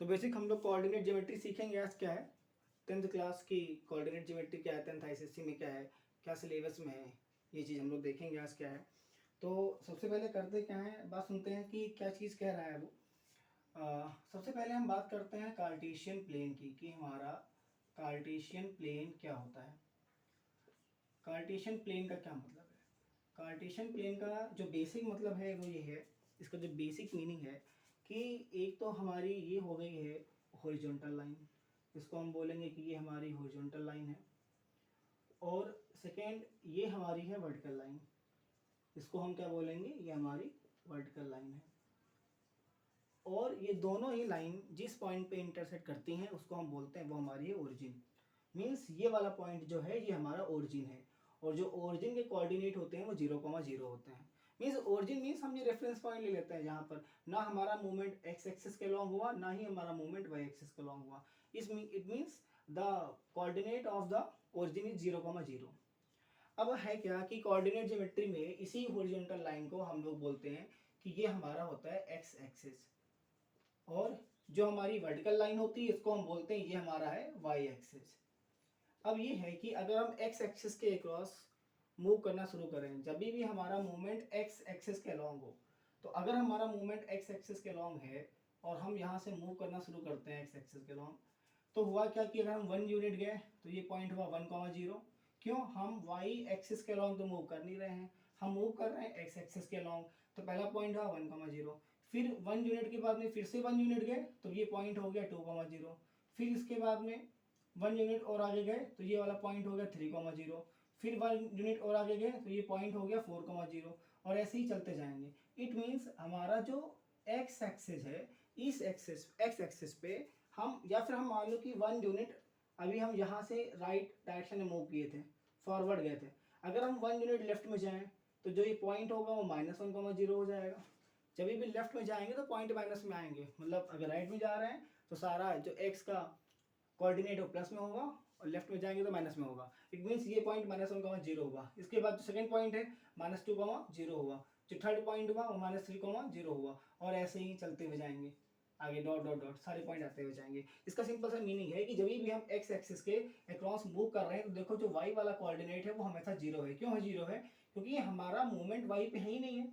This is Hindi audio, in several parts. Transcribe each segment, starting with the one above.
तो बेसिक हम लोग कोऑर्डिनेट ज्योमेट्री सीखेंगे। आज क्या है 10th क्लास की कोऑर्डिनेट ज्योमेट्री क्या है, 10th आईसीएससी में क्या है, क्या सिलेबस में है, ये चीज़ हम लोग देखेंगे आज क्या है। तो सबसे पहले करते क्या है, बात सुनते हैं कि क्या चीज़ कह रहा है वो। सबसे पहले हम बात करते हैं कार्टेशियन प्लेन की, कि हमारा कार्टेशियन प्लेन क्या होता है। कार्टेशियन प्लेन का क्या मतलब है। कार्टेशियन प्लेन का जो बेसिक मतलब है वो ये है, इसका जो बेसिक मीनिंग है कि एक तो हमारी ये हो गई है हॉरिजॉन्टल लाइन, इसको हम बोलेंगे कि ये हमारी हॉरिजॉन्टल लाइन है। और सेकेंड ये हमारी है वर्टिकल लाइन, इसको हम क्या बोलेंगे, ये हमारी वर्टिकल लाइन है। और ये दोनों ही लाइन जिस पॉइंट पे इंटरसेक्ट करती हैं उसको हम बोलते हैं वो हमारी है ओरिजिन। मीन्स ये वाला पॉइंट जो है ये हमारा ओरिजिन है। और जो ओरिजिन के कोऑर्डिनेट होते हैं वो 0,0 होते हैं। मीन्स ओरिजिन मीन्स हम ये रेफरेंस पॉइंट ले लेते हैं जहाँ पर ना हमारा मूवमेंट एक्स एक्सिस के लॉन्ग हुआ, ना ही हमारा मूवमेंट वाई एक्सिस के लॉन्ग हुआ। It means the coordinate of the origin is 0,0। अब है क्या कि कोऑर्डिनेट ज्योमेट्री में इसी हॉरिजॉन्टल लाइन को हम लोग बोलते हैं कि ये हमारा होता है एक्स एक्सिस, और जो हमारी वर्टिकल लाइन होती है इसको हम बोलते हैं ये हमारा है वाई एक्सिस। अब ये है कि अगर हम एक्स एक्सिस के अक्रॉस मूव करना शुरू करें, जब भी हमारा मूवमेंट एक्स एक्सिस के अलॉन्ग हो, तो अगर हमारा मूवमेंट एक्स एक्सिस के अलॉन्ग है और हम यहाँ से मूव करना शुरू करते हैं एक्स एक्सिस के अलॉन्ग, तो हुआ क्या कि अगर हम 1 यूनिट गए तो ये पॉइंट हुआ 1,0। क्यों, हम वाई एक्सिस के अलॉन्ग तो मूव कर नहीं रहे हैं, हम मूव कर रहे हैं एक्स एक्सिस के अलॉन्ग, तो पहला पॉइंट हुआ 1,0। फिर 1 यूनिट के बाद में फिर से 1 यूनिट गए तो ये पॉइंट हो गया 2,0। फिर इसके बाद में 1 यूनिट और आगे गए तो ये वाला पॉइंट हो गया 3,0। फिर 1 यूनिट और आगे गए तो ये पॉइंट हो गया 4,0, और ऐसे ही चलते जाएंगे। इट मीन्स हमारा जो एक्स एक्सिस है, इस एक्सिस एक्स एक्सिस पे हम, या फिर हम मान लो कि 1 यूनिट अभी हम यहाँ से राइट डायरेक्शन में मूव किए थे, फॉरवर्ड गए थे, अगर हम 1 यूनिट लेफ्ट में जाएं तो जो ये पॉइंट होगा वो -1,0 हो जाएगा। जब भी लेफ्ट में जाएंगे तो पॉइंट माइनस में आएंगे, मतलब अगर राइट में जा रहे हैं तो सारा जो एक्स का कोऑर्डिनेट हो प्लस में होगा, और लेफ्ट में जाएंगे तो माइनस में होगा। इट मीन्स ये पॉइंट -1,0 होगा। इसके बाद जो सेकंड पॉइंट है -2,0 हुआ, जो थर्ड पॉइंट हुआ वो -3,0 हुआ, और ऐसे ही चलते हुए जाएंगे आगे, डॉट डॉट डॉट सारे पॉइंट आते हुए जाएंगे। इसका सिंपल सा मीनिंग है कि जब भी हम एक्स एक्सिस के अक्रॉस मूव कर रहे हैं तो देखो जो वाई वाला कोऑर्डिनेट है वो हमेशा 0 है। क्यों है 0 है, क्योंकि हमारा मूवमेंट वाई पे है ही नहीं है,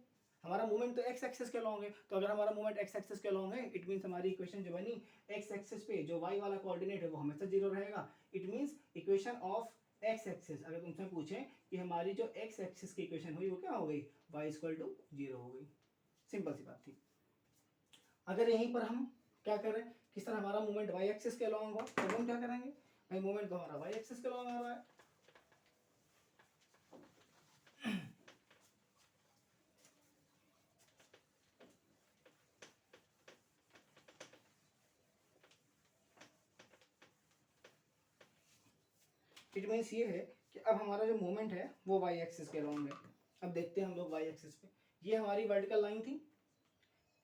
हमारा मूवमेंट तो एक्स एक्सिस के लॉन्ग है। तो अगर हमारा मूवमेंट एक्स एक्सिस के लॉन्ग है, इट मीन्स हमारी इक्वेशन जो बनी एक्स एक्सिस पे जो वाई वाला कोऑर्डिनेट है वो हमेशा 0 रहेगा। It means equation of x axis, अगर तुमसे पूछें कि हमारी जो एक्स एक्सिस की इक्वेशन हुई वो क्या हो गई, वाई इक्वल टू 0 हो गई। सिंपल सी बात थी। अगर यहीं पर हम क्या करें, किस तरह हमारा मूवमेंट वाई एक्सिस के लॉन्ग हो, तो हम क्या करेंगे, भाई मूवमेंट तो हमारा वाई एक्सिस के लॉन्ग आ रहा है, इट मीन्स ये है कि अब हमारा जो मूवमेंट है वो वाई एक्सिस के लॉन्ग है। अब देखते हैं हम लोग वाई एक्सिस पे, ये हमारी वर्टिकल लाइन थी,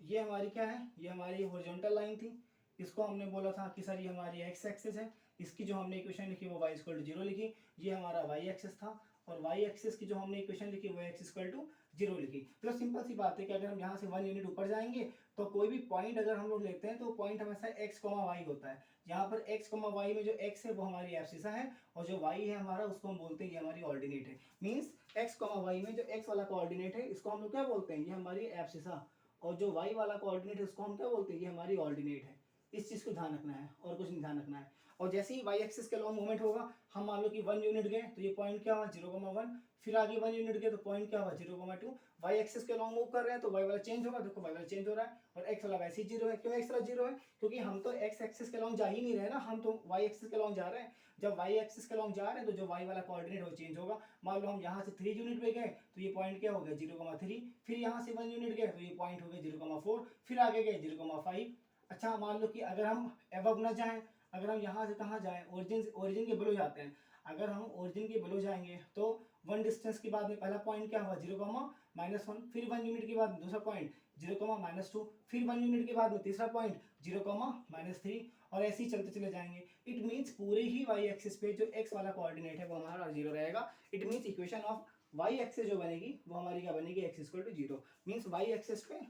ये हमारी क्या है, ये हमारी हॉरिजॉन्टल लाइन थी। इसको हमने बोला था कि सर ये हमारी एक्स एक्सिस है, इसकी जो हमने इक्वेशन लिखी वो वाई इक्वल टू 0 लिखी, ये हमारा वाई एक्सिस था, और वाई एक्सिस की जो हमने इक्वेशन लिखी वो एक्स इक्वल टू 0 लिखी। मतलब सिंपल सी बात है कि अगर हम यहाँ से 1 यूनिट ऊपर जाएंगे तो कोई भी पॉइंट अगर हम लोग लेते हैं तो पॉइंट हमेशा एक्स कॉमा वाई होता है। यहाँ पर एक्स कॉमा वाई में जो एक्स है वो हमारी एब्सिसा है, और जो वाई है हमारा उसको हम बोलते हैं ये हमारी ऑर्डिनेट है। मीन्स एक्स कॉमा वाई में जो एक्स वाला कोऑर्डिनेट है इसको हम लोग क्या बोलते हैं, ये हमारी एब्सिसा, और जो y वाला कोऑर्डिनेट है उसको हम क्या बोलते हैं, ये हमारी ऑर्डिनेट है। इस चीज़ को ध्यान रखना है और कुछ नहीं ध्यान रखना है। और जैसे ही y एक्सिस के लॉन्ग मूवमेंट होगा, हम मान लो कि 1 यूनिट गए तो ये पॉइंट क्या हुआ 0,1, फिर आगे 1 यूनिट गए तो पॉइंट क्या हुआ 0,2। y एक्सिस के लॉन्ग मूव कर रहे हैं तो y वाला चेंज होगा, देखो y वाला चेंज हो रहा है, और x वाला वैसे ही 0 है। क्यों x वाला 0 है, क्योंकि हम तो x एक्सिस के लॉन्ग जा ही नहीं रहे ना, हम तो y एक्सिस के लॉन्ग जा रहे हैं। जब y एक्सिस के लॉन्ग जा रहे हैं तो जो y वाला कोऑर्डिनेट वो चेंज होगा। मान लो हम यहाँ से 3 यूनिट पे गए तो ये पॉइंट क्या हो गया 0,3, फिर यहाँ से 1 यूनिट गए तो ये पॉइंट हो गया 0,4, फिर आगे गए 0,5। अच्छा मान लो कि अगर हम एबव ना जाएं, अगर हम यहाँ से कहाँ जाएं, ओरिजिन के बिलो जाते हैं, अगर हम ओरिजिन के बिलो जाएंगे तो 1 डिस्टेंस के बाद में पहला पॉइंट क्या हुआ 0,-1, फिर 1 यूनिट के बाद दूसरा पॉइंट 0,-2, फिर 1 यूनिट के बाद में तीसरा पॉइंट 0,-3, और ऐसे ही चलते चले जाएंगे। इट मीन्स पूरे ही वाई एक्सिस पे जो एक्स वाला कोऑर्डिनेट है वो हमारा 0 रहेगा। It means equation of Y axis जो बनेगी वो हमारी क्या बनेगी, X equal to 0। Means Y axis पे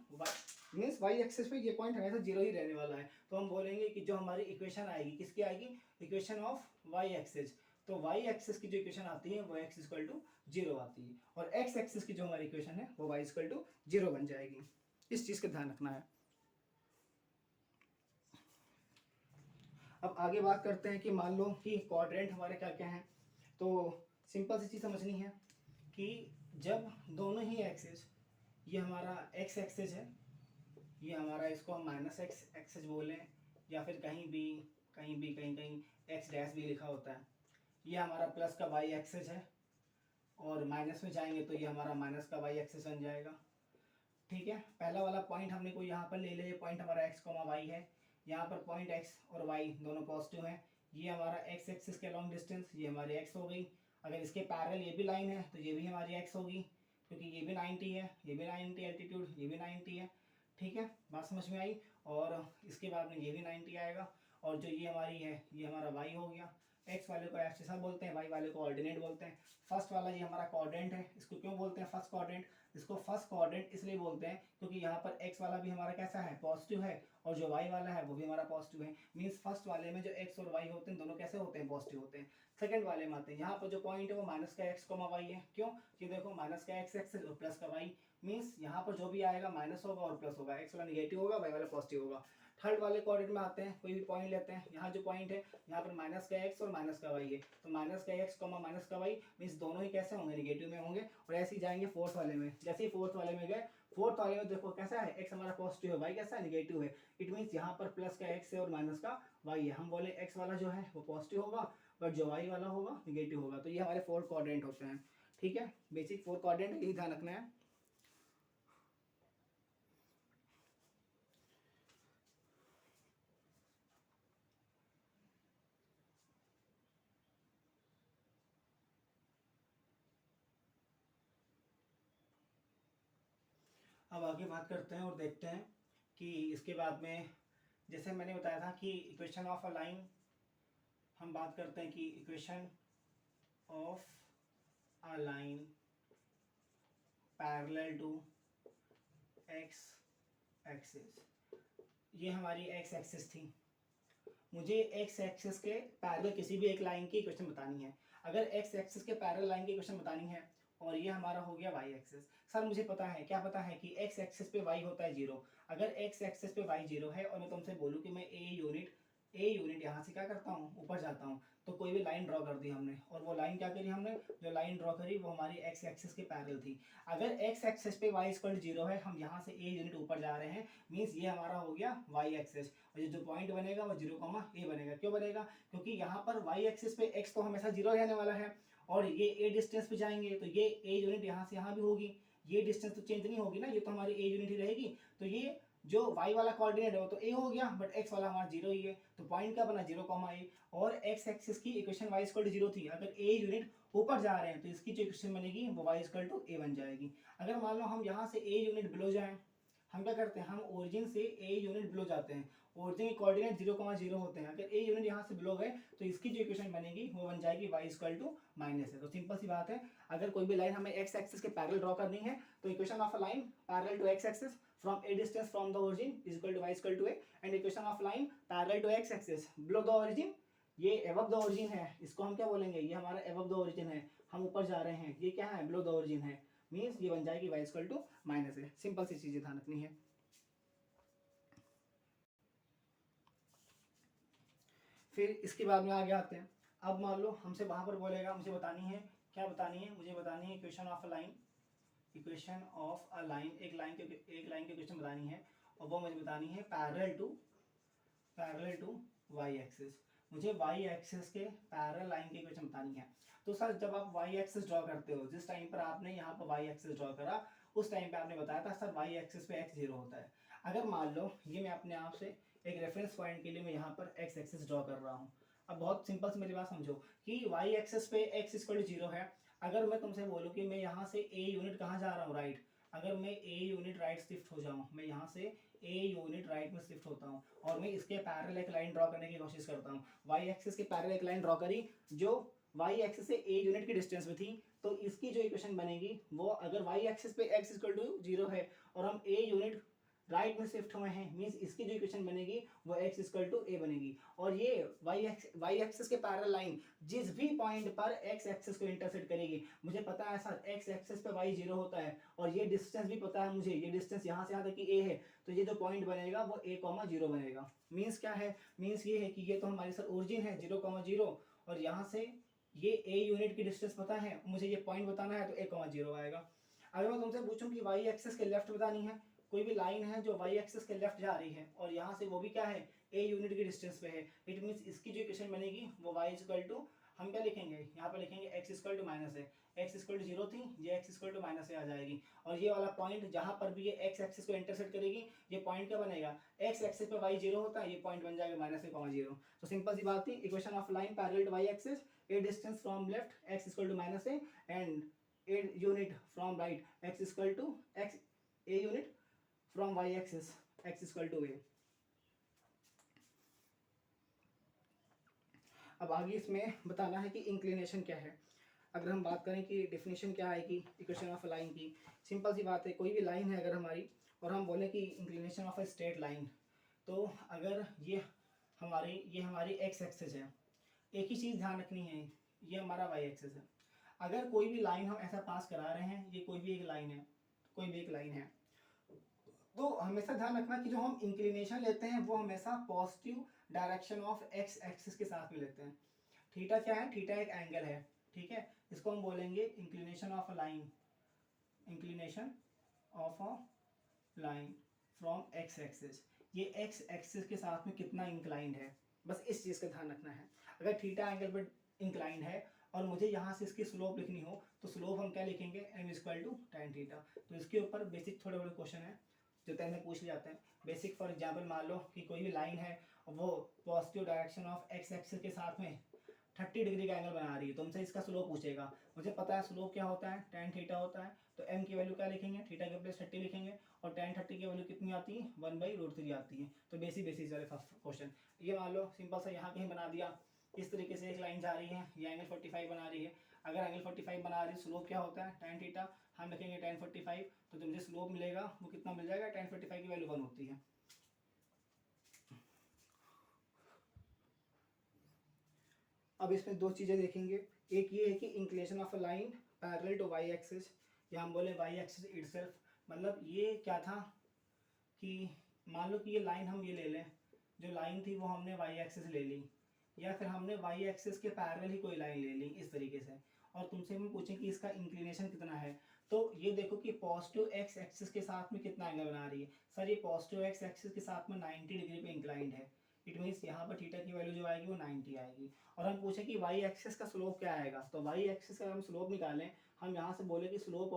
मीन्स वाई एक्सिस पे ये पॉइंट हमेशा जीरो ही रहने वाला है। तो हम बोलेंगे कि जो हमारी इक्वेशन आएगी किसकी आएगी, इक्वेशन ऑफ वाई एक्सिस। तो वाई एक्सिस की जो इक्वेशन आती है वो एक्स इक्वल टू जीरो आती है, और एक्स एक्सिस की जो हमारी इक्वेशन है वो वाई इक्वल टू जीरो बन जाएगी। इस चीज़ का ध्यान रखना है। अब आगे बात करते हैं कि मान लो कि क्वाड्रेंट हमारे क्या क्या हैं। तो सिंपल सी चीज़ समझनी है कि जब दोनों ही एक्सिस, ये हमारा एक्स एक्सिस है, ये हमारा, इसको हम माइनस एक्स एक्सिस बोलें, या फिर कहीं कहीं एक्स डैश भी लिखा होता है, ये हमारा प्लस का वाई एक्सिस है, और माइनस में जाएंगे तो ये हमारा माइनस का वाई एक्सिस बन जाएगा। ठीक है, पहला वाला पॉइंट हमने को यहाँ पर ले लिया, ये पॉइंट हमारा एक्स कॉमा वाई है, यहाँ पर पॉइंट एक्स और वाई दोनों पॉजिटिव हैं, ये हमारा एक्स एक्सिस के लॉन्ग डिस्टेंस, ये हमारी एक्स हो गई। अगर इसके पैरेलल ये भी लाइन है तो ये भी हमारी एक्स होगी, क्योंकि ये भी 90 है, ये भी 90 एल्टीट्यूड, ये भी 90 है। ठीक है, बात समझ में आई। और इसके बाद में ये भी 90 आएगा, और जो ये हमारी है ये हमारा वाई हो गया। एक्स वाले को एब्सिसा बोलते हैं, वाई वाले को ऑर्डिनेट बोलते हैं। फर्स्ट वाला ये हमारा क्वाड्रेंट है, इसको क्यों बोलते हैं फर्स्ट क्वाड्रेंट, इसको फर्स्ट क्वाड्रेंट इसलिए बोलते हैं क्योंकि यहाँ पर एक्स वाला भी हमारा कैसा है, पॉजिटिव है, और जो वाई वाला है वो भी हमारा पॉजिटिव है। मीन्स फर्स्ट वाले में जो एक्स और वाई होते हैं दोनों कैसे होते हैं, पॉजिटिव होते हैं। सेकंड वाले में आते हैं, यहाँ पर जो पॉइंट है वो माइनस का एक्स कोमा वाई है। क्यों, कि देखो माइनस का एक्स एक्सिस और प्लस का वाई, मीन्स यहाँ पर जो भी आएगा माइनस होगा और प्लस होगा, एक्स वाला निगेटिव होगा, वाई वाला पॉजिटिव होगा। थर्ड वाले कोऑर्डिनेट में आते हैं, कोई भी पॉइंट लेते हैं, यहाँ जो पॉइंट है यहाँ पर माइनस का एक्स और माइनस का वाई है, तो माइनस का एक्स कॉमा माइनस का वाई मीन्स दोनों ही कैसे होंगे, निगेटिव में होंगे। और ऐसे ही जाएंगे फोर्थ वाले में, जैसे ही फोर्थ वाले में गए, फोर्थ वाले में देखो कैसा है, एक्स हमारा पॉजिटिव है, वाई कैसा है, निगेटिव है। इट मीन्स यहाँ पर प्लस का एक्स है और माइनस का वाई है। हम बोले एक्स वाला जो है वो पॉजिटिव होगा, बट जो वाई वाला होगा निगेटिव होगा। तो ये हमारे फोर्थ क्वाड्रेंट होते हैं। ठीक है, बेसिक फोर्थ क्वाड्रेंट यही ध्यान रखना है। अब आगे बात करते हैं और देखते हैं कि इसके बाद में, जैसे मैंने बताया था कि इक्वेशन ऑफ अ लाइन, हम बात करते हैं कि equation of a line parallel to X axis, ये हमारी एक्स एक्सिस थी। मुझे एक्स एक्सिस के पैरेलल किसी भी एक लाइन की इक्वेशन बतानी है। अगर एक्स एक्सिस के पैरेलल लाइन की इक्वेशन बतानी है, और ये हमारा हो गया वाई एक्सिस। सर मुझे पता है, क्या पता है कि एक्स एक्सिस पे वाई होता है जीरो। अगर एक्स एक्सिस पे वाई जीरो है और मैं तुमसे बोलूँ कि मैं ए यूनिट यहाँ से क्या करता हूँ, ऊपर जाता हूँ, तो कोई भी लाइन ड्रॉ कर दी हमने, और वो लाइन क्या करी हमने, जो लाइन ड्रॉ करी वो हमारी एक्स एक्सिस के पैरेलल थी। अगर एक्स एक्सिस पे वाई इक्वल जीरो है, हम यहाँ से ए यूनिट ऊपर जा रहे हैं, मीन्स ये हमारा हो गया वाई एक्सिस, और ये जो पॉइंट बनेगा वो जीरो कॉमा ए बनेगा। क्यों बनेगा, क्योंकि यहाँ पर वाई एक्सिस पे एक्स तो हमेशा जीरो रहने वाला है, और ये ए डिस्टेंस पे जाएंगे तो ये ए यूनिट यहाँ से यहाँ भी होगी, ये डिस्टेंस तो चेंज नहीं होगी ना, ये तो हमारी ए यूनिट ही रहेगी। तो ये जो y वाला कोऑर्डिनेट है वो तो a हो गया, बट x वाला हमारा जीरो ही है, तो पॉइंट क्या बना, जीरो कॉमा ए। और x एक्सिस की equation y equal to zero थी, अगर a यूनिट ऊपर जा रहे हैं तो इसकी जो इक्वेशन बनेगी वो y इक्वल टू a बन जाएगी। अगर मान लो हम यहाँ से a यूनिट बिलो जाएं, हम क्या करते हैं, हम ओरिजिन से a यूनिट बिलो जाते हैं, ओरिजिन के कोऑर्डिनेट जीरो कॉमा जीरो होते हैं। अगर a यूनिट यहाँ से बिलो गए तो इसकी जो इक्वेशन बनेगी वो बन जाएगी y इक्वल टू माइनस है। तो सिंपल सी बात है, अगर कोई भी लाइन हमें x एक्सिस के पैरेलल ड्रॉ करनी है, तो equation of a line parallel to x axis from a distance from the origin is equal to y equal to a, and equation of line parallel to x axis below the origin, ये above the origin है, इसको हम क्या बोलेंगे, ये हमारा above the origin है, हम ऊपर जा रहे हैं, ये क्या है, below the origin है, मीन्स ये बन जाएगी y equal to माइनस है। सिंपल सी चीजें ध्यान रखनी है। फिर इसके बाद में आगे आते हैं। अब मान लो हमसे वहां पर बोलेगा, मुझे बतानी है, क्या बतानी है, मुझे बतानी है equation of a line, equation of a line, एक लाइन की इक्वेशन बतानी है, और वो मुझे बतानी है पैरेलल टू वाई एक्सिस। मुझे वाई एक्सिस के पैरेलल लाइन की इक्वेशन बतानी है। तो सर जब आप वाई एक्सिस ड्रॉ करते हो, जिस टाइम पर आपने यहाँ पर वाई एक्सिस ड्रॉ करा, उस टाइम पे आपने बताया था सर वाई एक्सिस पे एक्स जीरो होता है। अगर मान लो ये मैं अपने आप से एक रेफरेंस पॉइंट के लिए मैं यहाँ पर एक्स एक्सिस ड्रॉ कर रहा हूँ। अब बहुत सिंपल से मेरी बात समझो कि वाई एक्सिस पे एक्स इक्वल टू जीरो है। अगर मैं तुमसे बोलूँ कि मैं यहाँ से ए यूनिट कहाँ जा रहा हूँ, राइट, अगर मैं ए यूनिट राइट शिफ्ट हो जाऊँ, मैं यहाँ से ए यूनिट राइट में शिफ्ट होता हूँ, और मैं इसके पैरेलल एक लाइन ड्रॉ करने की कोशिश करता हूँ, वाई एक्सिस के पैरेलल एक लाइन ड्रॉ करी जो वाई एक्सिस से ए यूनिट की डिस्टेंस में थी, तो इसकी जो इक्वेशन बनेगी वो, अगर वाई एक्सिस पे एक्स इक्वल टू जीरो है और हम ए यूनिट राइट में शिफ्ट हुए हैं, मीन्स इसकी जो इक्वेशन बनेगी वो x इक्वल टू a बनेगी। और ये y एक्सिस के पैरेलल लाइन जिस भी पॉइंट पर x एक्सिस को इंटरसेक्ट करेगी, मुझे पता है सर x एक्सिस पे y 0 होता है, और ये डिस्टेंस भी पता है मुझे, ये डिस्टेंस यहाँ से यहाँ तक कि a है, तो ये जो पॉइंट बनेगा वो a, 0 बनेगा। मीन्स क्या है, मीन्स ये है कि ये तो हमारी सर ओरिजिन है 0, 0, और यहाँ से ये a यूनिट की डिस्टेंस पता है, मुझे ये पॉइंट बताना है, तो a, 0 आएगा। अगर मैं तुमसे पूछूं कि y एक्सिस के लेफ्ट बतानी है, कोई भी लाइन है जो y एक्सिस के लेफ्ट जा रही है और यहाँ से वो भी क्या है a यूनिट की डिस्टेंस पे है, इट मीन्स इसकी जो इक्वेशन बनेगी वो y इक्वल टू, हम क्या लिखेंगे यहाँ पे लिखेंगे x इक्वल टू माइनस है, x इक्वल टू 0 थी, ये x इक्वल टू माइनस आ जाएगी, और ये वाला पॉइंट जहाँ पर भी ये x एक्सिस को इंटरसेक्ट करेगी, ये पॉइंट क्या बनेगा, x एक्सिस पे y 0 होता है, ये पॉइंट बन जाएगा -a, 0। तो सिंपल सी बात थी, equation of line parallel to y axis, a distance from left x equal to -a and a unit from right x equal to x, a unit from y axis x equal to a। अब आगे इसमें बताना है कि इंक्लिनेशन क्या है। अगर हम बात करें कि डेफिनेशन क्या है कि इक्वेशन ऑफ लाइन की, सिंपल सी बात है, कोई भी लाइन है अगर हमारी और हम बोलें कि inclination of a straight line, तो अगर ये हमारी x एक्सिस है, एक ही चीज़ ध्यान रखनी है, ये हमारा y एक्सिस है। अगर कोई भी लाइन हम ऐसा पास करा रहे हैं, ये कोई भी एक लाइन है, कोई भी एक लाइन है, तो हमेशा ध्यान रखना कि जो हम इंक्लिनेशन लेते हैं वो हमेशा positive direction of x axis के साथ में लेते हैं। थीटा क्या है, थीटा एक एंगल है, ठीक है, इसको हम बोलेंगे inclination of a line, inclination of a line from x axis, ये x एक्सिस के साथ में कितना इंक्लाइंड है, बस इस चीज़ का ध्यान रखना है। अगर थीटा एंगल पर इंक्लाइंड है और मुझे यहाँ से इसकी स्लोप लिखनी हो, तो स्लोप हम क्या लिखेंगे, m equal to tan theta. तो इसके ऊपर बेसिक थोड़े बड़े क्वेश्चन है जो 10 में पूछ ले जाते हैं। बेसिक फॉर एग्जांपल मान लो कि कोई भी लाइन है, वो positive direction of x axis के साथ में 30 डिग्री का एंगल बना रही है, तुमसे इसका स्लोप पूछेगा, मुझे पता है स्लोप क्या होता है, tan थीटा होता है, तो m की वैल्यू क्या लिखेंगे, थीटा के प्लस 30 लिखेंगे, और tan 30 की वैल्यू कितनी आती है, 1/√3 आती है। तो बेसिस वाले फर्स्ट क्वेश्चन ये मान लो सिंपल सा यहाँ कहीं बना दिया, इस तरीके से एक लाइन जा रही है, ये एंगल 45 बना रही है, अगर एंगल 45 बना रही है, स्लोप क्या होता है tan थीटा, हम लिखेंगे tan 45, तो जो मुझे स्लोप मिलेगा वो कितना मिल जाएगा, tan 45 की वैल्यू 1 होती है। अब इसमें दो चीज़ें देखेंगे, एक ये है कि inclination of a line parallel to Y axis, या हम बोले वाई एक्सिस इटसेल्फ, मतलब ये क्या था कि मान लो कि ये लाइन हम ये ले लें, जो लाइन थी वो हमने वाई एक्सिस ले ली, या फिर हमने वाई एक्सिस के पैरेलल ही कोई लाइन ले ली इस तरीके से, और तुमसे हम पूछें कि इसका इंक्लिनेशन कितना है, तो ये देखो कि पॉजिटिव एक्स एक्सिस के साथ में कितना एंगल बना रही है, सर ये पॉजिटिव एक्स एक्सिस के साथ में 90 डिग्री पे इंक्लाइंड है, इट मीन्स यहाँ पर थीटा की वैल्यू जो आएगी वो 90 आएगी। और हम पूछे कि वाई एक्सिस का स्लोप क्या आएगा, तो वाई एक्सिस का हम स्लोप निकालें, हम यहाँ से बोले कि स्लोप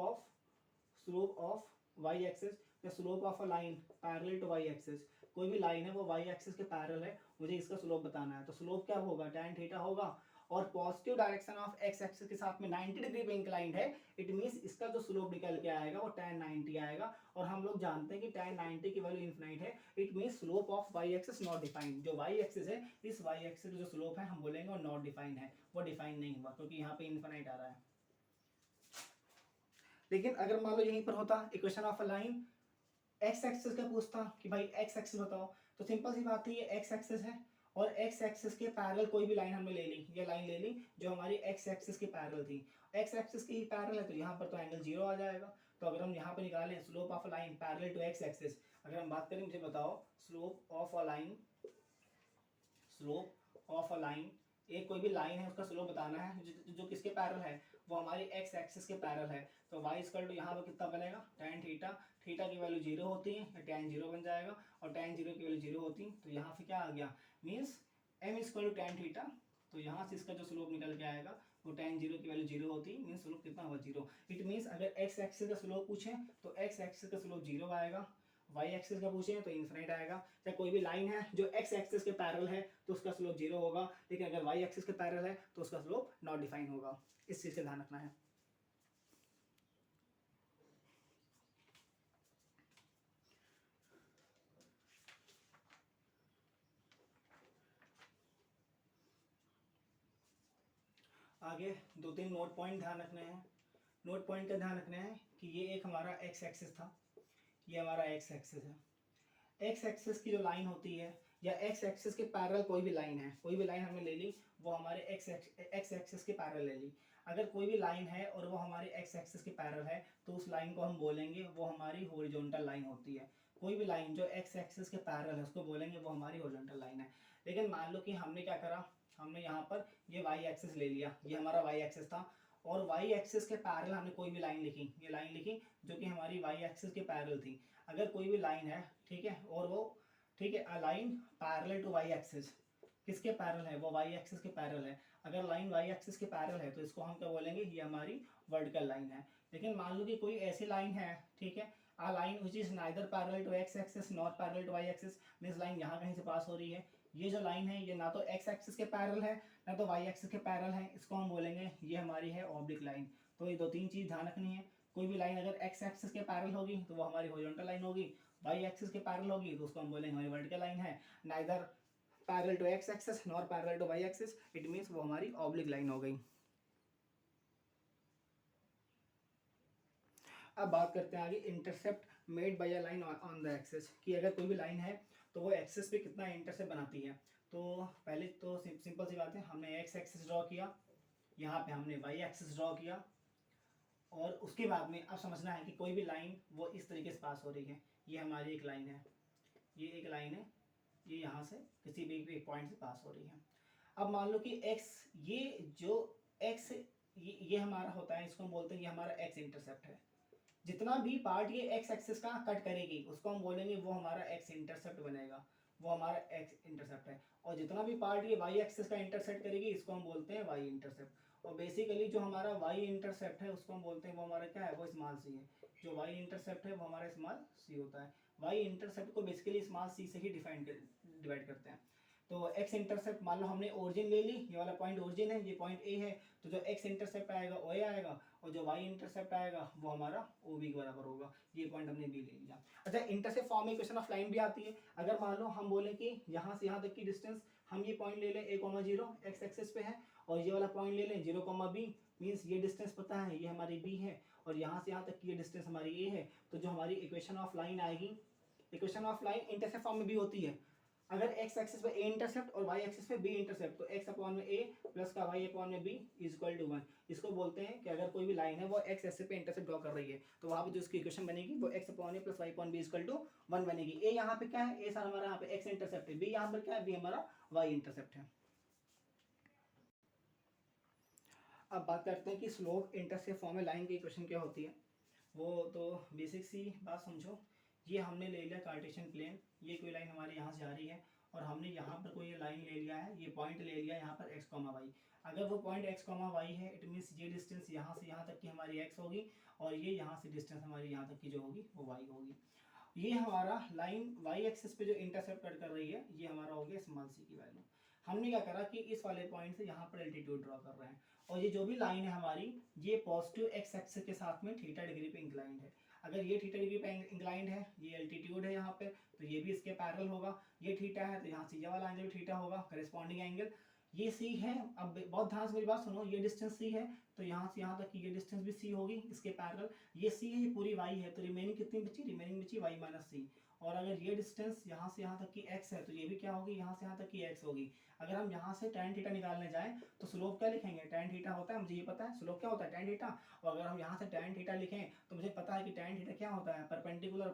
ऑफ वाई एक्सिस, या slope of a line parallel to Y axis, कोई भी लाइन है वो वाई एक्सिस के पैरेलल है, मुझे इसका स्लोप बताना है, तो स्लोप क्या होगा, tan थीटा होगा, और positive direction of x axis के साथ में 90 डिग्री पे इंक्लाइंड है, इट मींस इसका जो स्लोप निकल के आएगा वो tan 90 आएगा, और हम लोग जानते हैं कि tan 90 की वैल्यू इनफिनिट है, it means slope of y axis not defined, जो y एक्सिस है इस y एक्सिस का जो स्लोप है हम बोलेंगे वो नॉट डिफाइंड है, वो डिफाइन नहीं हुआ क्योंकि यहाँ पे इनफिनिट आ रहा है। लेकिन अगर मान लो यहीं पर होता equation of a line x axis का पूछता कि भाई x एक्सिस बताओ, तो सिंपल सी बात है ये x एक्सिस है, और x एक्सिस के पैरेलल कोई भी लाइन हमने ले ली, ये लाइन ले ली जो हमारी x एक्सिस के पैरेलल थी, x एक्सिस की ही पैरेलल है, तो यहाँ पर तो एंगल 0 आ जाएगा। तो अगर हम यहाँ पे निकालें slope of a line parallel to x axis, अगर हम बात करें, मुझे बताओ स्लोप ऑफ अ लाइन, एक कोई भी लाइन है उसका स्लोप बताना है जो किसके पैरेलल है, वो हमारी x एक्सिस के पैरेलल है, तो y इक्वल टू यहाँ पर कितना बनेगा, tan थीटा, थीटा की वैल्यू 0 होती है, tan 0 बन जाएगा, और tan 0 की वैल्यू 0 होती है, तो यहाँ पे क्या आ गया, means m equal to tan theta, तो यहाँ से इसका जो स्लोप निकल के आएगा वो tan 0 की वैल्यू 0 होती है, मीन्स स्लोप कितना होगा 0। इट मीन्स अगर x एक्सिस का स्लोप पूछें तो x एक्सिस का स्लोप 0 आएगा, y एक्सिस का पूछें तो इनफिनिट आएगा, चाहे कोई भी लाइन है जो x एक्सिस के पैरेलल है तो उसका स्लोप 0 होगा, लेकिन अगर y एक्सिस के पैरेलल है तो उसका स्लोप नॉट डिफाइन होगा, इस चीज़ का ध्यान रखना है। आगे 2-3 नोट पॉइंट ध्यान रखने हैं। नोट पॉइंट का ध्यान रखना है कि ये एक हमारा x एक्सिस था, ये हमारा x एक्सिस है, एक्स एक्सिस की जो लाइन होती है या एक्स एक्सिस के पैरेलल कोई भी लाइन है, कोई भी लाइन हमने ले ली, वो हमारे एक्स एक्सिस के पैरेलल ले ली। अगर कोई भी लाइन है और वो हमारे एक्स एक्सिस के पैरेलल है तो उस लाइन को हम बोलेंगे वो हमारी हॉरिजॉन्टल लाइन होती है। कोई भी लाइन जो एक्स एक्सिस के पैरेलल है उसको बोलेंगे वो हमारी हॉरिजॉन्टल लाइन है। लेकिन मान लो कि हमने क्या करा, हमने यहाँ पर ये वाई एक्सिस ले लिया, ये हमारा वाई एक्सिस था और वाई एक्सिस के पैरेलल हमने कोई भी लाइन लिखी, ये लाइन लिखी जो कि हमारी वाई एक्सिस के पैरेलल थी। अगर कोई भी लाइन है, ठीक है, और वो, ठीक है, a line parallel to Y axis, किसके पैरेलल है, वो वाई एक्सिस के पैरेलल है। अगर लाइन वाई एक्सिस के पैरेलल है तो इसको हम क्या बोलेंगे, ये हमारी वर्टिकल लाइन है। लेकिन मान लो कि कोई ऐसी लाइन है, ठीक है, a line which is neither parallel to x axis nor parallel to y axis, means line यहाँ कहीं से पास हो रही है। ये जो लाइन है ये ना तो x एक्सिस के पैरेलल है ना तो y एक्सिस के पैरेलल है, इसको हम बोलेंगे ये हमारी है ऑब्लिक लाइन। तो ये दो तीन चीज ध्यान रखनी है। कोई भी लाइन अगर x एक्सिस के पैरेलल होगी तो वो हमारी हॉरिजॉन्टल लाइन होगी, y एक्सिस के पैरेलल होगी तो उसको हम बोलेंगे हमारी वर्टिकल लाइन है। Neither parallel to x axis nor parallel to y axis, it means वो हमारी ऑब्लिक लाइन हो गई। अब बात करते हैं आगे, intercept made by a line on the axis, कि अगर कोई भी लाइन है तो वो एक्सिस पे कितना इंटरसेप्ट बनाती है। तो पहले तो सिंपल सी बात है, हमने एक्स एक्सिस ड्रॉ किया, यहाँ पे हमने वाई एक्सिस ड्रॉ किया, और उसके बाद में अब समझना है कि कोई भी लाइन वो इस तरीके से पास हो रही है। ये हमारी एक लाइन है, ये एक लाइन है, ये यहाँ से किसी भी एक पॉइंट से पास हो रही है। अब मान लो कि x, ये जो x ये हमारा होता है, इसको हम बोलते हैं ये हमारा x इंटरसेप्ट है। जितना भी पार्ट ये एक्स एक्सिस का कट करेगी उसको हम बोलेंगे वो हमारा एक्स इंटरसेप्ट बनेगा, वो हमारा एक्स इंटरसेप्ट है। और जितना भी पार्ट ये वाई एक्सिस का इंटरसेप्ट करेगी इसको हम बोलते हैं वाई इंटरसेप्ट। और बेसिकली जो हमारा वाई इंटरसेप्ट है उसको हम बोलते हैं वो हमारा क्या है, वो स्मॉल सी है। जो वाई इंटरसेप्ट है वो हमारा स्मॉल सी होता है। वाई इंटरसेप्ट को बेसिकली स्मॉल सी से ही डिवाइड करते हैं। तो एक्स इंटरसेप्ट, मान लो हमने ओरिजिन ले ली, ये वाला पॉइंट ओरिजिन है, ये पॉइंट ए है, तो जो एक्स इंटरसेप्ट आएगा वो ए आएगा, और जो वाई इंटरसेप्ट आएगा वो हमारा ओ बी के बराबर होगा। ये पॉइंट हमने बी ले लिया। अच्छा, इंटरसेप्ट फॉर्म में इक्वेशन ऑफ लाइन भी आती है। अगर मान लो हम बोले कि यहाँ से यहाँ तक की डिस्टेंस, हम ये पॉइंट ले लें a, 0 एक्स एक्सिस पे है, और ये वाला पॉइंट ले लें 0, b, मीन्स ये डिस्टेंस पता है ये हमारी b है, और यहाँ से यहाँ तक की ये डिस्टेंस हमारी a है। तो जो हमारी इक्वेशन ऑफ लाइन आएगी, equation of line intercept form में भी होती है। अगर x एक्सिस पे a इंटरसेप्ट और y एक्सिस पे b इंटरसेप्ट, तो x अपॉन में a प्लस का y अपॉन में b इज इक्वल टू 1। इसको बोलते हैं कि अगर कोई भी लाइन है वो x एक्सिस पे इंटरसेप्ट ड्रॉ कर रही है तो वहाँ पे जो इसकी इक्वेशन बनेगी वो x upon a plus y upon b is equal to 1 बनेगी। a यहाँ पे क्या है, a सर हमारा यहाँ पे x इंटरसेप्ट है, b यहाँ पर क्या है, b हमारा y इंटरसेप्ट है। अब बात करते हैं कि स्लोप इंटरसेप्ट फॉर्म में लाइन की इक्वेशन क्या होती है। वो तो बेसिक सी बात समझो। ये हमने ले लिया कार्टेशियन प्लेन, ये कोई लाइन हमारे यहाँ से जा रही है और हमने यहाँ पर कोई लाइन ले लिया है, ये पॉइंट ले लिया यहाँ पर x, y। अगर वो पॉइंट x, y है, इट मीन्स ये डिस्टेंस यहाँ से यहाँ तक की हमारी x होगी, और ये यहाँ से डिस्टेंस हमारी यहाँ तक की जो होगी वो y होगी। ये हमारा लाइन y एक्सिस पे जो इंटरसेप्ट कट कर रही है ये हमारा हो गया स्मॉल c की वैल्यू। हमने क्या करा कि इस वाले पॉइंट से यहाँ पर एल्टीट्यूड ड्रॉ कर रहे हैं, और ये जो भी लाइन है हमारी ये पॉजिटिव x एक्सिस के साथ में थीटा डिग्री पे इंक्लाइंड है। अगर ये थीटा डिग्री पे इंक्लाइंड है, ये एल्टीट्यूड है यहाँ पे, तो ये भी इसके पैरेलल होगा। ये थीटा है तो यहाँ से ये वाला एंगल भी थीटा होगा, करेस्पॉन्डिंग एंगल। ये सी है, अब बहुत ध्यान से मेरी बात सुनो, ये डिस्टेंस सी है तो यहाँ से यहाँ तक की ये डिस्टेंस भी सी होगी इसके पैरेलल। ये सी है, ये पूरी वाई है, तो रिमेनिंग कितनी बची, रिमेनिंग बची वाई माइनस सी। और अगर ये डिस्टेंस यहाँ से यहाँ तक की x है तो ये भी क्या होगी, यहाँ से यहाँ तक की x होगी। अगर हम यहाँ से tan थीटा निकालने जाएं तो स्लोप क्या लिखेंगे, tan थीटा होता है, मुझे ये पता है स्लोप क्या होता है tan थीटा। और अगर हम यहाँ से tan थीटा लिखें तो मुझे पता है कि tan थीटा क्या होता है, परपेंडिकुलर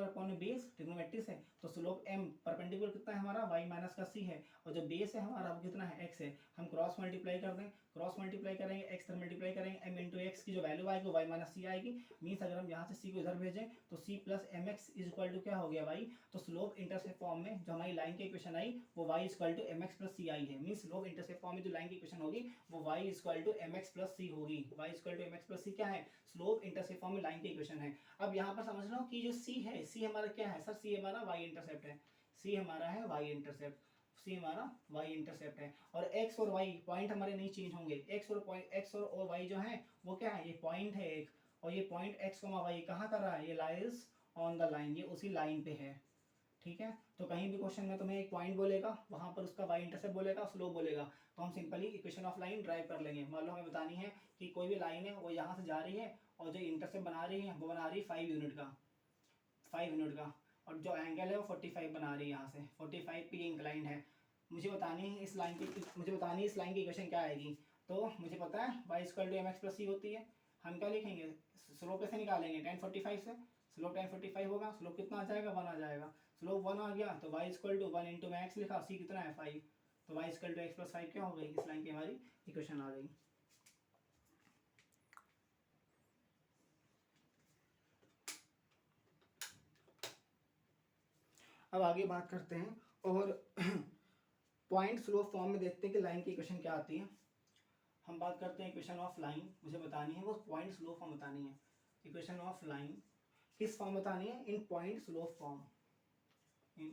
अपॉन में बेस, ट्रिग्नोमेट्री से। तो स्लोप m परपेंडिकुलर कितना है हमारा y माइनस का c है, और जो बेस है हमारा वो कितना है x है। हम क्रॉस मल्टीप्लाई कर दें, क्रॉस मल्टीप्लाई करेंगे x तर मल्टीप्लाई करेंगे, m इंटू एक्स की जो वैल्यू आएगी y माइनस सी आएगी। मीन्स अगर हम यहाँ से c को इधर भेजें तो c plus M X is equal to क्या हो गया y। तो स्लोप इंटरसेप्ट फॉर्म में जो हमारी लाइन की इक्वेशन आई वो y is equal to m x plus c आई है। मीन्स स्लोप इंटरसेप्ट फॉर्म में जो लाइन की इक्वेशन होगी वो y is equal to m x plus c होगी। y is equal to m x plus c क्या है, स्लोप इंटरसेप्ट फॉर्म में लाइन की इक्वेशन है। अब यहाँ पर समझ लो कि जो c है, c हमारा क्या है सर, c हमारा y इंटरसेप्ट है, c हमारा है y इंटरसेप्ट, c हमारा y इंटरसेप्ट है। और x और y पॉइंट हमारे नहीं चेंज होंगे, x और y जो है वो क्या है, ये पॉइंट है एक, और ये पॉइंट x, y कहाँ कर रहा है, ये लाइज ऑन द लाइन, ये उसी लाइन पे है। ठीक है, तो कहीं भी क्वेश्चन में तुम्हें एक पॉइंट बोलेगा, वहां पर उसका y इंटरसेप्ट बोलेगा, स्लोप बोलेगा, तो हम simply equation of line drive कर लेंगे। मान लो हमें बतानी है कि कोई भी लाइन है वो यहाँ से जा रही है और जो इंटरसेप्ट बना रही है वो बना रही है 5 यूनिट का, 5 यूनिट का, और जो एंगल है वो 45 बना रही है, यहाँ से 45 पे इंक्लाइंड है। मुझे बतानी है इस लाइन की इक्वेशन क्या आएगी। तो मुझे पता है y equal to mx plus c होती है। हम क्या लिखेंगे, स्लोप कैसे निकालेंगे, tan 45 से। स्लोप tan 45 होगा, स्लोप कितना आ जाएगा, 1 आ जाएगा। स्लोप 1 आ गया तो y equal to 1 into max लिखा, c कितना है 5, तो y equal to X plus 5 क्या हो गई, इस लाइन की हमारी इक्वेशन आ गई। अब आगे बात करते हैं और पॉइंट स्लोप फॉर्म में देखते हैं कि लाइन की इक्वेशन क्या आती है। हम बात करते हैं इक्वेशन ऑफ लाइन, मुझे बतानी है वो पॉइंट स्लोप फॉर्म बतानी है। इक्वेशन ऑफ लाइन किस फॉर्म बतानी है, इन पॉइंट स्लोप फॉर्म। इन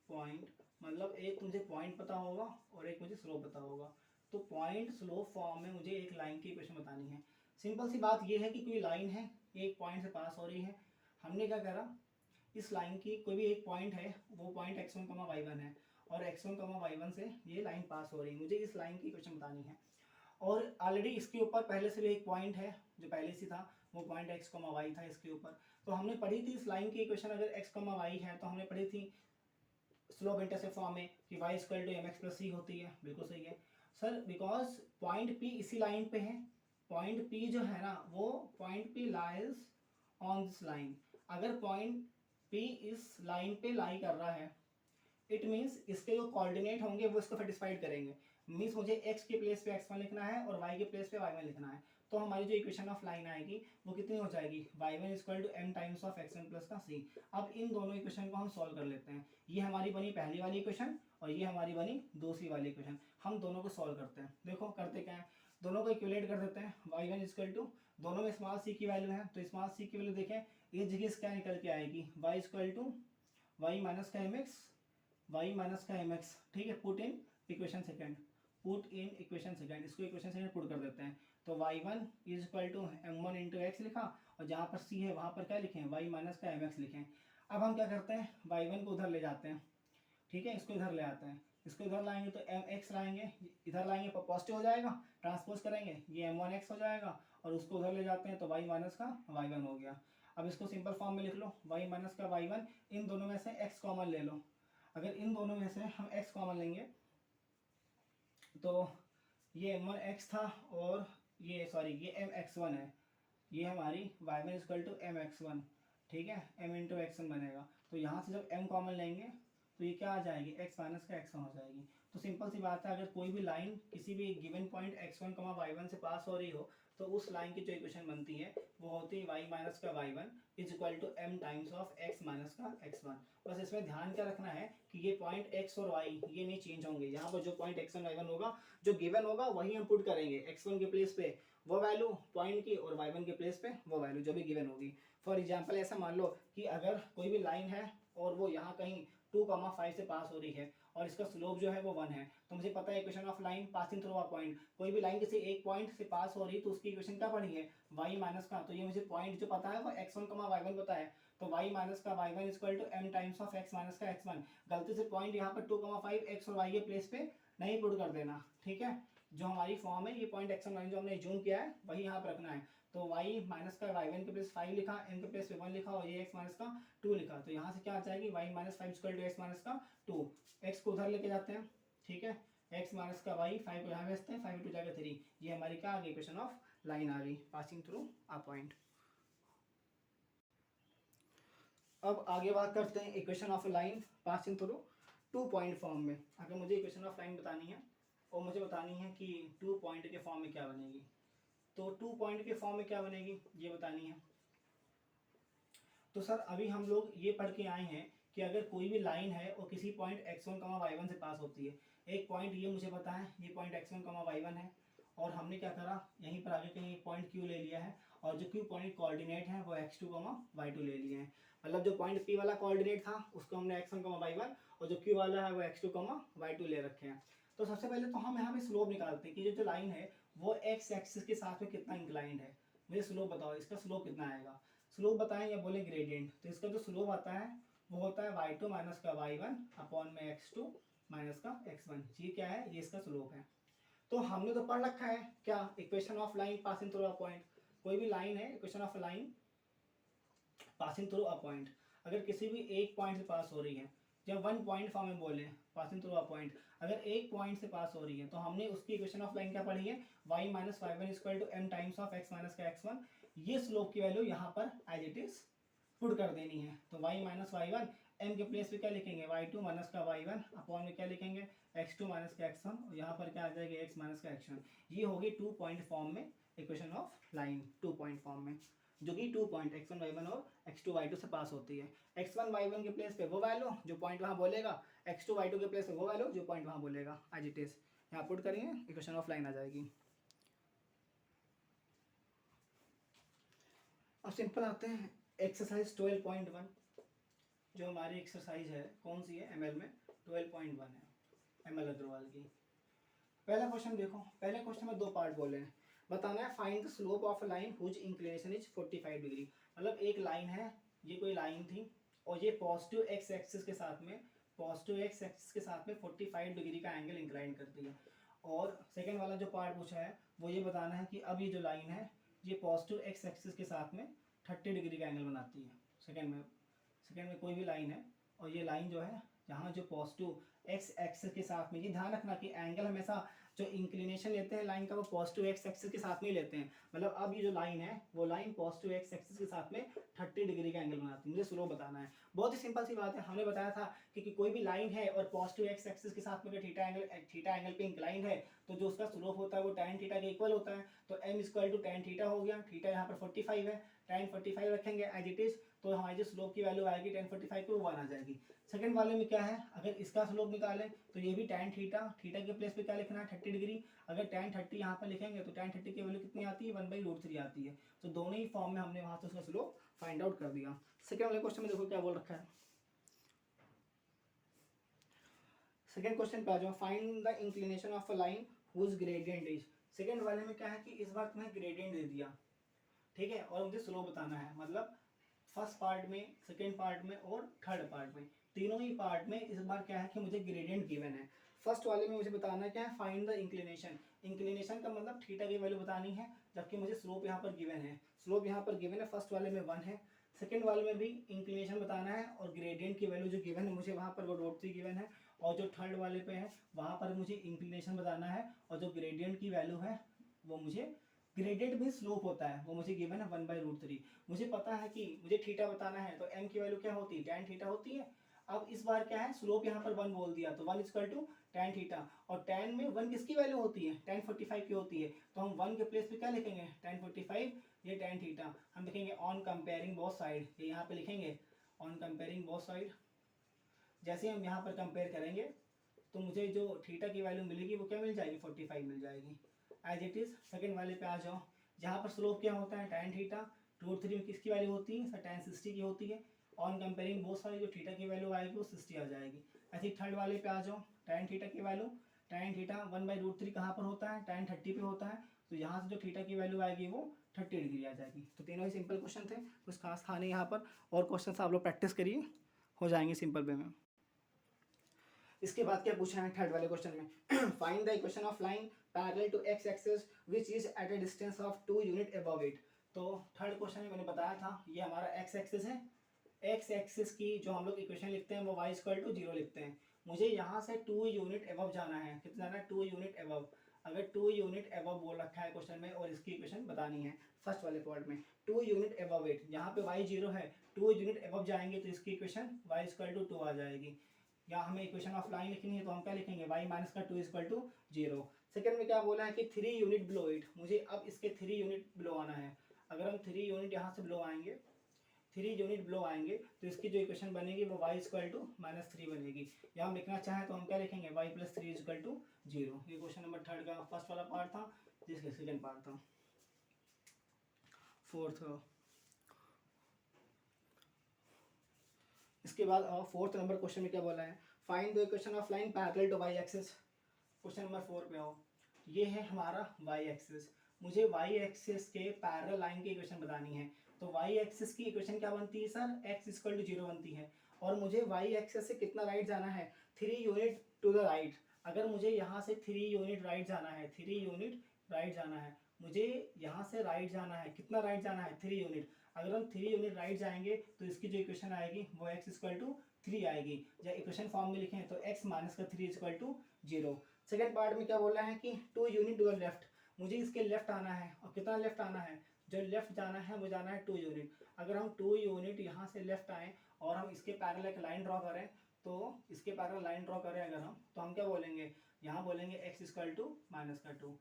पॉइंट मतलब एक मुझे पॉइंट पता होगा और एक मुझे स्लोप पता होगा। तो पॉइंट स्लोप फॉर्म में मुझे एक लाइन की इक्वेशन बतानी है। सिंपल सी बात ये है कि कोई लाइन है, एक पॉइंट से पास हो रही है। हमने क्या करा, इस लाइन की कोई भी एक पॉइंट है, वो पॉइंट x1, y1 है और x1, y1 से ये लाइन पास हो रही है। मुझे इस लाइन की इक्वेशन बतानी है। और ऑलरेडी इसके ऊपर पहले से भी एक पॉइंट है जो पहले से था, वो पॉइंट x, y था इसके ऊपर। तो हमने पढ़ी थी इस लाइन की इक्वेशन, अगर x, y है तो हमने पढ़ी थी स्लोप इंटरसेप्ट फॉर्म में कि y equal to mx plus c होती है। बिल्कुल सही है सर, बिकॉज पॉइंट p इसी लाइन पे है। पॉइंट p जो है ना, वो point p lies on this line. अगर पॉइंट p इस लाइन पे लाई कर रहा है, इट मीन्स इसके जो कोऑर्डिनेट होंगे वो इसको सेटिस्फाइड करेंगे। मीन्स मुझे x के प्लेस पे x1 लिखना है और y के प्लेस पे y1 लिखना है। तो हमारी जो इक्वेशन ऑफ लाइन आएगी वो कितनी हो जाएगी, y1 equal to m times of x1 plus का c। अब इन दोनों इक्वेशन को हम सॉल्व कर लेते हैं। ये हमारी बनी पहली वाली इक्वेशन और ये हमारी बनी दूसरी वाली इक्वेशन। हम दोनों को सॉल्व करते हैं। देखो करते क्या है, दोनों को इक्विलेट कर देते हैं। y1 इक्वल टू, दोनों में स्मॉल c की वैल्यू है, तो स्मॉल c की वैल्यू देखें, ये जगह क्या निकल के आएगी, y equal to y minus का mx, y माइनस का mx। ठीक है, put in equation second, put in equation second, इसको इक्वेशन सेकंड पुट कर देते हैं। तो y1 is equal to m1 into X लिखा और जहाँ पर c है वहाँ पर क्या लिखें, y माइनस का mx लिखें। अब हम क्या करते हैं, y1 को उधर ले जाते हैं। ठीक है, इसको इधर ले आते हैं, इसको इधर लाएंगे तो mx लाएंगे, इधर लाएंगे तो पॉजिटिव हो जाएगा, ट्रांसपोज करेंगे ये m1x हो जाएगा और उसको उधर ले जाते हैं तो y माइनस का y1 हो गया। अब इसको सिंपल फॉर्म में लिख लो, y माइनस का y1, इन दोनों में से x कॉमन ले लो। अगर इन दोनों में से हम x कॉमन लेंगे तो ये m1x था और ये सॉरी ये mx1 है, ये हमारी y1 इक्वल टू mx1। ठीक है, m इंटू x1 बनेगा। तो यहाँ से जब m कॉमन लेंगे तो ये क्या आ जाएगी, x माइनस का x1 हो जाएगी। तो सिंपल सी बात है, अगर कोई भी लाइन किसी भी गिवन पॉइंट x1, y1 से पास हो रही हो तो उस लाइन की जो इक्वेशन बनती है वो होती है y माइनस का y1 is equal to m times of x minus का x1। बस इसमें ध्यान क्या रखना है कि ये पॉइंट x और y ये नहीं चेंज होंगे। यहाँ पर जो पॉइंट x1, y1 होगा, जो गिवन होगा वही हम पुट करेंगे। x1 के प्लेस पे वो वैल्यू पॉइंट की और y1 के प्लेस पे वो वैल्यू जो भी गिवन होगी। फॉर एग्जांपल ऐसा मान लो कि अगर कोई भी लाइन है और वो यहाँ कहीं 2,5 से पास हो रही है और इसका स्लोप जो है वो 1 है, तो मुझे पता है equation of line passing through a point. कोई भी लाइन किसी एक पॉइंट से पास हो रही है तो उसकी इक्वेशन क्या पड़ी है, y माइनस का। तो ये मुझे पॉइंट जो पता है वो x1, y1 पता है, तो y माइनस का y1 equal to m times of x minus का x1। गलती से पॉइंट यहाँ पर 2,5 x और y के प्लेस पे नहीं पुट कर देना। ठीक है, जो हमारी फॉर्म है ये पॉइंट x1 y जो हमने जूम किया है वही यहाँ पर रखना है। तो y माइनस का y1 के प्लेस 5 लिखा, m के प्लेस 1 लिखा और ये x माइनस का 2 लिखा। तो यहाँ से क्या आ जाएगी, y minus 5 equal to x minus का 2। x को उधर लेके जाते हैं। ठीक है, x माइनस का y, 5 को यहाँ भेजते हैं, 5 टू जाएगा 3। ये हमारी क्या आ गई, इक्वेशन ऑफ लाइन आ गई पासिंग थ्रू अ पॉइंट। अब आगे बात करते हैं equation of line passing through 2 point form में। अगर मुझे इक्वेशन ऑफ लाइन बतानी है और मुझे बतानी है कि 2 पॉइंट के फॉर्म में क्या बनेगी, तो 2 पॉइंट के फॉर्म में क्या बनेगी ये बतानी है। तो सर अभी हम लोग ये पढ़ के आए हैं कि अगर कोई भी लाइन है और किसी पॉइंट x1, y1 से पास होती है, एक पॉइंट ये मुझे पता है ये पॉइंट x1, y1 है, और हमने क्या करा, यहीं पर आगे कहीं एक पॉइंट q ले लिया है और जो q पॉइंट कोऑर्डिनेट है वो x2, y2 ले लिए हैं। मतलब जो पॉइंट p वाला कोऑर्डिनेट था उसको हमने x1, y1 और जो q वाला है वो x2, y2 ले रखे हैं। तो सबसे पहले तो हम यहाँ पे स्लोप निकालते हैं कि जो लाइन है वो x एक्सिस के साथ में कितना इंक्लाइंड है। मुझे स्लोप बताओ, इसका स्लोप कितना आएगा, स्लोप बताएं या बोले ग्रेडियंट। तो इसका जो स्लोप आता है वो होता है y2 माइनस का y1 अपॉन में x2 माइनस का x1। ये क्या है, ये इसका स्लोप है। तो हमने तो पढ़ रखा है क्या, equation of line passing through a point. कोई भी लाइन है, equation of line passing through a point. अगर किसी भी एक पॉइंट से पास हो रही है, जब वन पॉइंट फॉर्म में बोले पासिंग थ्रू अ पॉइंट, अगर एक पॉइंट से पास हो रही है तो हमने उसकी इक्वेशन ऑफ लाइन क्या पढ़ी है, y minus Y one equal to M times of X minus का एक्स वन। ये स्लोप की वैल्यू यहाँ पर एज इट इज पुट कर देनी है। तो y minus Y one M के प्लेस पे क्या लिखेंगे, y2 माइनस का y1 अपॉन में क्या लिखेंगे, x2 माइनस का x1, और यहाँ पर क्या आ जाएगा x माइनस का x1। ये होगी 2 पॉइंट फॉर्म में equation of line, 2 point form में, जो कि 2 पॉइंट x1 y1 और x2 y2 से पास होती है। x1 y1 के प्लेस पे वो वैल्यू जो पॉइंट वहाँ बोलेगा, x2 y2 के प्लेस पे वो वैल्यू जो पॉइंट वहाँ बोलेगा, एज इट इज यहाँ पुट करेंगे, इक्वेशन ऑफ लाइन आ जाएगी। अब सिंपल आते हैं एक्सरसाइज 12.1, जो हमारी एक्सरसाइज है कौन सी है, एमएल में 12.1 है, एमएल अग्रवाल की। पहला क्वेश्चन देखो, पहले क्वेश्चन में 2 पार्ट बोले हैं, बताना है find the slope of a line whose inclination is 45 degree. मतलब एक लाइन है, ये कोई लाइन थी और ये पॉजिटिव एक्स एक्सिस के साथ में, पॉजिटिव एक्स एक्सिस के साथ में 45 डिग्री का एंगल इंक्लाइन करती है। और सेकेंड वाला जो पार्ट पूछा है वो ये बताना है कि अब ये जो लाइन है ये पॉजिटिव एक्स एक्सिस के साथ में 30 डिग्री का एंगल बनाती है। सेकेंड में कोई भी लाइन है और ये लाइन जो है यहाँ जो पॉजिटिव एक्स एक्सिस के साथ में, ये ध्यान रखना कि एंगल हमेशा जो इंक्लिनेशन लेते हैं लाइन का वो पॉजिटिव एक्स एक्सिस के साथ में ही लेते हैं। मतलब अब ये जो लाइन है वो लाइन पॉजिटिव एक्स एक्सिस के साथ में 30 डिग्री का एंगल बनाती है। मुझे स्लोप बताना है, बहुत ही सिंपल सी बात है। हमने बताया था कि कोई भी लाइन है और पॉजिटिव एक्स एक्सिस के साथ में अगर थीटा एंगल पे इंक्लाइन है तो जो उसका स्लोप होता है वो tan थीटा के इक्वल होता है। तो m equal to tan theta हो गया, थीटा यहाँ पर 45 है, tan 45 रखेंगे एज इट इज, तो हमारी जो स्लोप की वैल्यू आएगी tan 45 को 1 आ जाएगी। सेकंड वाले में क्या है, अगर इसका स्लोप निकालें तो ये भी tan थीटा, थीटा के प्लेस पे क्या लिखना है 30 डिग्री। अगर tan 30 यहाँ पर लिखेंगे तो tan 30 की वैल्यू कितनी आती है, 1/√3 आती है। तो दोनों ही फॉर्म में हमने वहाँ से उसका स्लोप फाइंड आउट कर दिया। सेकंड वाले क्वेश्चन में देखो क्या बोल रखा है, सेकंड क्वेश्चन पे आ जाओ, find the inclination of a line whose gradient is. Second वाले में क्या है कि इस बार तुम्हें ग्रेडियंट दे दिया, ठीक है, और मुझे स्लोप बताना है। मतलब फर्स्ट पार्ट में, सेकंड पार्ट में और थर्ड पार्ट में, तीनों ही पार्ट में इस बार क्या है कि मुझे ग्रेडियंट गिवन है। फर्स्ट वाले में मुझे बताना क्या है, फाइंड द इंक्लिनेशन। इंक्लिनेशन का मतलब थीटा की वैल्यू बतानी है, जबकि मुझे स्लोप यहाँ पर गिवन है। स्लोप यहाँ पर गिवन है, फर्स्ट वाले में 1 है, सेकंड वाले में भी इंक्लिनेशन बताना है और ग्रेडियंट की वैल्यू जो गिवन है मुझे वहाँ पर वो √3 गिवन है। और जो थर्ड वाले पे है वहाँ पर मुझे इंक्लिनेशन बताना है और जो ग्रेडियंट की वैल्यू है वो मुझे, ग्रेडियंट भी स्लोप होता है, वो मुझे गिवन है 1/√3। मुझे पता है कि मुझे थीटा बताना है तो m की वैल्यू क्या होती है, tan थीटा होती है। अब इस बार क्या है, स्लोप यहाँ पर 1 बोल दिया तो 1 इक्वल टू tan थीटा, और tan में 1 किसकी वैल्यू होती है, tan 45 की होती है। तो हम 1 के प्लेस पे क्या लिखेंगे, tan 45, ये tan थीटा। हम लिखेंगे ऑन कंपेयरिंग बोथ साइड, ये यहाँ पे लिखेंगे ऑन कंपेयरिंग बोथ साइड। जैसे हम यहाँ पर कंपेयर करेंगे तो मुझे जो थीटा की वैल्यू मिलेगी वो क्या मिल जाएगी, 45 मिल जाएगी एज इट इज। सेकंड वाले पे आ जाओ, जहाँ पर स्लोप क्या होता है tan थीटा, √3 में किसकी वैल्यू होती है, tan 60 की होती है। ऑन कंपेयरिंग बहुत सारी जो थीटा की वैल्यू आएगी वो 60 आ जाएगी। ऐसे ही थर्ड वाले पे आ जाओ, tan थीटा की वैल्यू, tan थीटा 1/√3 कहाँ पर होता है, tan 30 पे होता है। तो यहाँ से जो थीटा की वैल्यू आएगी वो 30 डिग्री आ जाएगी। तो तीनों ही सिंपल क्वेश्चन थे, कुछ खास था नहीं यहाँ पर, और क्वेश्चन आप लोग प्रैक्टिस करिए, हो जाएंगे सिंपल वे में। इसके बाद क्या पूछा है थर्ड वाले क्वेश्चन में, find the equation of line parallel to X axis which is at a distance of 2 unit above it. तो थर्ड क्वेश्चन में मैंने बताया था ये हमारा एक्स एक्सिस है, एक्स एक्सिस की जो हम लोग इक्वेशन लिखते हैं वो y इक्वल टू 0 लिखते हैं। मुझे यहाँ से 2 यूनिट अबव जाना है, कितना जाना है, 2 यूनिट अबव। अगर 2 यूनिट अबव बोल रखा है क्वेश्चन में और इसकी इक्वेशन बतानी है फर्स्ट वाले पार्ट में, 2 यूनिट अबव इट, यहाँ पे y 0 है, 2 यूनिट अबव जाएंगे तो इसकी इक्वेशन y इक्वल टू 2 आ जाएगी। या हमें इक्वेशन ऑफ लाइन लिखनी है तो हम क्या लिखेंगे, y माइनस का 2 इक्वल टू 0। सेकेंड में क्या बोला है कि 3 यूनिट बिलो इट, मुझे अब इसके 3 यूनिट बिलो आना है। अगर हम 3 यूनिट यहाँ से बिलो आएंगे, 3 यूनिट बिलो आएंगे तो इसकी जो इक्वेशन बनेगी वो y इक्वल टू -3 बनेगी। या हम लिखना चाहें तो हम क्या लिखेंगे, y + 3 इक्वल टू 0। ये क्वेश्चन नंबर थर्ड का फर्स्ट वाला पार्ट था, जिसके सेकेंड पार्ट था। फोर्थ, इसके बाद फोर्थ नंबर क्वेश्चन में क्या बोला है, find the equation of line parallel to y axis. Question number 4 पे आओ, ये है हमारा y एक्सिस, मुझे y एक्सिस के पैरेलल लाइन की इक्वेशन बतानी है। तो y एक्सिस की इक्वेशन क्या बनती है सर, x इक्वल टू 0 बनती है, और मुझे y एक्सिस से कितना राइट जाना है, 3 यूनिट टू द राइट। अगर मुझे यहाँ से 3 यूनिट राइट जाना है, 3 यूनिट राइट जाना है, मुझे यहाँ से राइट जाना है, कितना राइट जाना है, 3 यूनिट। अगर हम 3 यूनिट राइट जाएंगे तो इसकी जो इक्वेशन आएगी वो x इक्वल टू 3 आएगी। या इक्वेशन फॉर्म में लिखें तो x माइनस का 3 इक्वल टू 0। सेकेंड पार्ट में क्या बोल रहा है कि 2 यूनिट टू द लेफ्ट, मुझे इसके लेफ्ट आना है। और कितना लेफ्ट आना है? जो लेफ्ट जाना है वो जाना है 2 यूनिट। अगर हम 2 यूनिट यहाँ से लेफ्ट आएँ और हम इसके पैरेलल एक लाइन ड्रॉ करें, तो इसके पैरेलल लाइन ड्रॉ करें अगर हम, तो हम क्या बोलेंगे? यहाँ बोलेंगे x इक्वल टू माइनस का 2।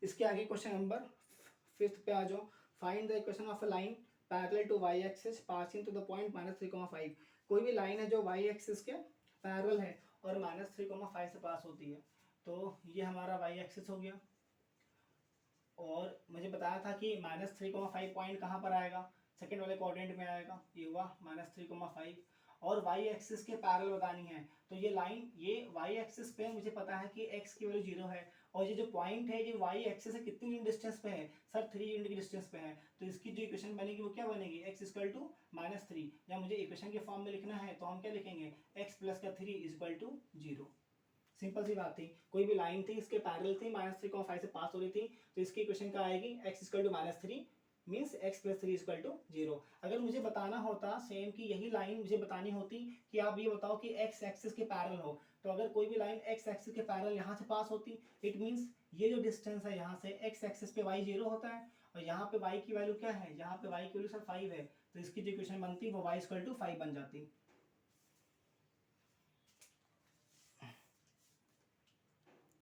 इसके आगे क्वेश्चन नंबर 5 पे आ जाओ। Find the equation of a line parallel to y axis passing to the point -3,5। कोई भी लाइन है जो y एक्सिस के पैरेलल है और -3,5 से पास होती है। तो ये हमारा y एक्सिस हो गया। और मुझे बताया था कि -3,5 पॉइंट कहाँ पर आएगा? सेकेंड वाले क्वाड्रेंट में आएगा। ये हुआ -3,5 और y एक्सिस के पैरेलल बतानी है। तो ये लाइन, ये y एक्सिस पे मुझे पता है कि x की वैल्यू 0 है और ये जो पॉइंट है ये y एक्सिस से कितनी यूनिट डिस्टेंस पे है? सर 3 यूनिट की डिस्टेंस पे है। तो इसकी जो इक्वेशन बनेगी वो क्या बनेगी? x equal to -3। या मुझे इक्वेशन के फॉर्म में लिखना है तो हम क्या लिखेंगे? x प्लस का 3 इक्वल टू 0। सिंपल सी बात थी। कोई भी लाइन थी इसके पैरेलल थी, -3,5 से पास हो रही थी, तो इसकी इक्वेशन क्या आएगी? x equal to -3 means x plus 3 equal to 0। अगर मुझे बताना होता सेम कि यही लाइन मुझे बतानी होती कि आप ये बताओ कि x एक्सिस के पैरेलल हो, तो अगर कोई भी लाइन x एक्सिस के पैरेलल यहाँ से पास होती, इट मीन्स ये जो डिस्टेंस है यहाँ से x एक्सिस पे y 0 होता है और यहाँ पे y की वैल्यू क्या है? यहाँ पे y की वैल्यू सर 5 है। तो इसकी जो इक्वेशन बनती वो y इक्वल टू 5 बन जाती।